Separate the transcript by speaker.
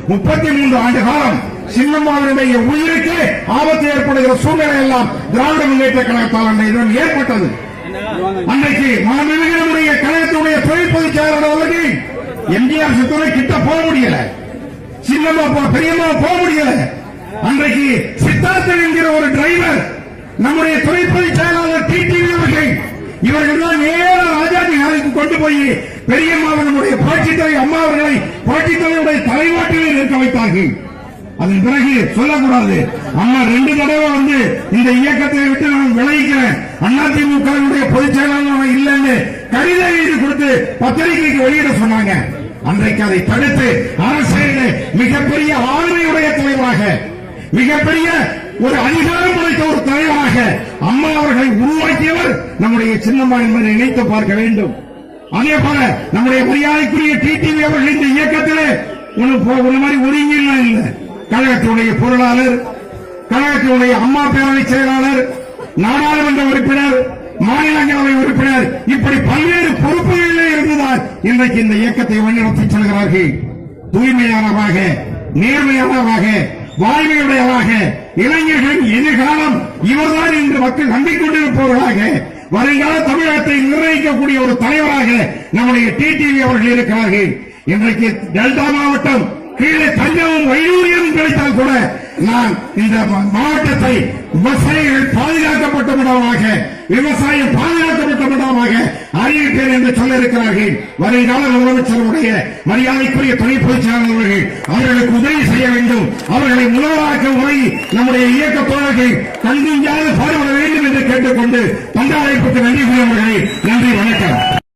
Speaker 1: 33 ஆண்டு காலம் சின்னம்மாவினுடைய உயிருக்கு ஆபத்து ஏற்படுகிற சூழ்நிலை எல்லாம் திராவிட முன்னேற்ற கழகத்தால் அன்றைய ஏற்பட்டது. அன்றைக்கு மாநிலங்களுடைய கழகத்துடைய தொழில் பொதுச் செயலாளர் அவர்கள் எம்ஜிஆர் சுத்தனை கிட்ட போக முடியல, சின்னம்மா பெரியம்மா போக முடியல. அன்றைக்கு சித்தார்த்தன் என்கிற ஒரு டிரைவர் நம்முடைய தொழில் பொதுச் செயலாளர் டிடிவி அவர்கள் இவர்கள் தான் நேர ராஜாஜி ஹாலுக்கு கொண்டு போய் பெரியம்மாவனுடைய புரட்சித்தலை அம்மா அவர்களை புரட்சித்தலையுடைய தலைமாட்டிலே நிற்க வைத்தார்கள். அதன் பிறகு சொல்லக்கூடாது, அம்மா 2 தடவை இந்த இயக்கத்தை விட்டு நான் விளைவிக்கிறேன், அதிமுக பொதுச் செயலாளர் இல்லைன்னு கடித எழுதி கொடுத்து பத்திரிகைக்கு வெளியிட சொன்னாங்க. அன்றைக்கு அதை தடுத்து அரசியலில் மிகப்பெரிய ஆளுமையுடைய தலைவராக, மிகப்பெரிய ஒரு அதிகாரம் படைத்த ஒரு தலைவராக அம்மா அவர்களை உருவாக்கியவர் நம்முடைய சின்னம்மா என்பதை நினைத்து பார்க்க வேண்டும். அதே போல நம்முடைய மரியாதைக்குரிய டிடிவி அவர்கள் இந்த இயக்கத்திலே ஒரு மாதிரி ஒருங்கிலாம் இல்லை. கழகத்தினுடைய பொருளாளர், கழகத்தினுடைய அம்மா பேரவை செயலாளர், நாடாளுமன்ற உறுப்பினர், மாநிலங்களவை உறுப்பினர், இப்படி பல்வேறு பொறுப்புகளிலே இருந்துதான் இன்றைக்கு இந்த இயக்கத்தை வழிநடத்தி செல்கிறார்கள். தூய்மையானவராக, நேர்மையானவராக, வாழ்மையுடையவராக, இளைஞர்களின் எதிர்காலம் இவர்தான் என்று மக்கள் நம்பிக்கொண்டிருப்பவர்களாக, வருங்கால தமிழகத்தை நிர்ணயிக்கக்கூடிய ஒரு தலைவராக நம்முடைய டிடிவி அவர்கள் இருக்கிறார்கள். இன்றைக்கு டெல்டா மாவட்டம் கீழே தஞ்சாவூர் வைடூரியம் கிடைத்தால் கூட நான் இந்த மாவட்டத்தை விவசாயிகள் பாதுகாக்கப்பட்ட இடமாக, விவசாயம் பாதுகாக்கப்பட்ட இடமாக அறிவிப்பேன் என்று சொல்ல இருக்கிறார்கள். வருங்கால முதலமைச்சருடைய மரியாதைக்குரிய துணை பொதுச் செயலாளர்கள் அவர்களுக்கு உதவி செய்ய வேண்டும். அவர்களை முதல்வராக்க உரை நம்முடைய இயக்க தோழர்கள் கண்டிஞ்சாது பாடுபட வேண்டும் என்று கேட்டுக்கொண்டு தந்தாழைப்புக்கு நன்றி கூறியவர்களை நன்றி, வணக்கம்.